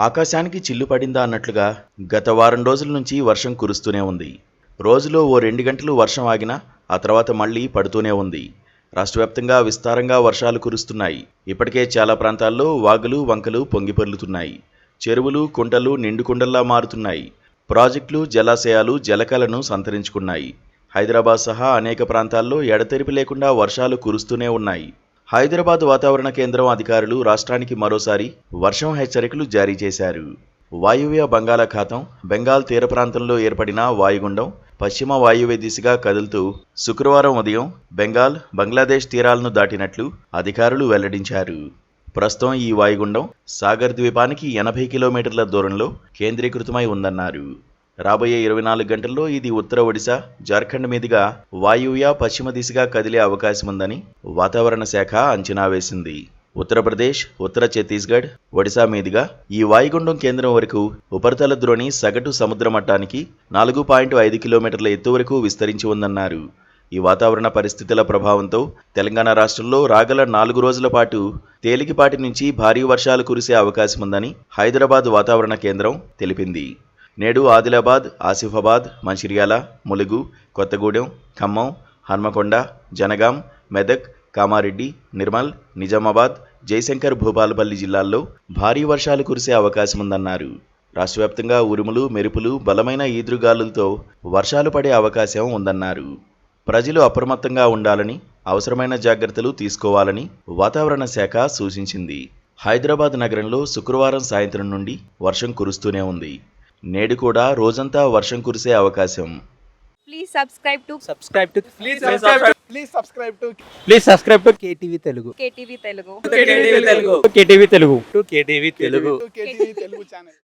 ఆకాశానికి చిల్లు పడిందా అన్నట్లుగా గత వారం రోజుల నుంచి వర్షం కురుస్తూనే ఉంది. రోజులో ఓ 2 గంటలు వర్షం ఆగినా ఆ తర్వాత మళ్లీ పడుతూనే ఉంది. రాష్ట్ర వ్యాప్తంగా విస్తారంగా వర్షాలు కురుస్తున్నాయి. ఇప్పటికే చాలా ప్రాంతాల్లో వాగులు వంకలు పొంగిపొర్లుతున్నాయి. చెరువులు కుంటలు నిండుకుండల్లా మారుతున్నాయి. ప్రాజెక్టులు జలాశయాలు జలకలను సంతరించుకున్నాయి. హైదరాబాద్ సహా అనేక ప్రాంతాల్లో ఎడతెరిపి లేకుండా వర్షాలు కురుస్తూనే ఉన్నాయి. హైదరాబాద్ వాతావరణ కేంద్రం అధికారులు రాష్ట్రానికి మరోసారి వర్షం హెచ్చరికలు జారీ చేశారు. వాయువ్య బంగాళాఖాతం బెంగాల్ తీర ప్రాంతంలో ఏర్పడిన వాయుగుండం పశ్చిమ వాయువ్య దిశగా కదులుతూ శుక్రవారం ఉదయం బెంగాల్ బంగ్లాదేశ్ తీరాలను దాటినట్లు అధికారులు వెల్లడించారు. ప్రస్తుతం ఈ వాయుగుండం సాగర్ ద్వీపానికి 80 కిలోమీటర్ల దూరంలో కేంద్రీకృతమై ఉందన్నారు. రాబోయే 24 గంటల్లో ఇది ఉత్తర ఒడిశా జార్ఖండ్ మీదుగా వాయువ్య పశ్చిమ దిశగా కదిలే అవకాశముందని వాతావరణ శాఖ అంచనా వేసింది. ఉత్తరప్రదేశ్ ఉత్తర ఛత్తీస్గఢ్ ఒడిశా మీదుగా ఈ వాయుగుండం కేంద్రం వరకు ఉపరితల ద్రోణి సగటు సముద్ర మట్టానికి 4.5 కిలోమీటర్ల ఎత్తు వరకు విస్తరించి ఉందన్నారు. ఈ వాతావరణ పరిస్థితుల ప్రభావంతో తెలంగాణ రాష్ట్రంలో రాగల 4 రోజుల పాటు తేలికపాటి నుంచి భారీ వర్షాలు కురిసే అవకాశముందని హైదరాబాద్ వాతావరణ కేంద్రం తెలిపింది. నేడు ఆదిలాబాద్ ఆసిఫాబాద్ మంచిర్యాల ములుగు కొత్తగూడెం ఖమ్మం హన్మకొండ జనగాం మెదక్ కామారెడ్డి నిర్మల్ నిజామాబాద్ జయశంకర్ భూపాలపల్లి జిల్లాల్లో భారీ వర్షాలు కురిసే అవకాశముందన్నారు. రాష్ట్ర వ్యాప్తంగా ఉరుములు మెరుపులు బలమైన ఈదురుగాలులతో వర్షాలు పడే అవకాశం ఉందన్నారు. ప్రజలు అప్రమత్తంగా ఉండాలని అవసరమైన జాగ్రత్తలు తీసుకోవాలని వాతావరణ శాఖ సూచించింది. హైదరాబాద్ నగరంలో శుక్రవారం సాయంత్రం నుండి వర్షం కురుస్తూనే ఉంది. నేడు కూడా రోజంతా వర్షం కురిసే అవకాశం. Please subscribe to KTV Telugu. KTV Telugu. KTV Telugu. KTV Telugu channel.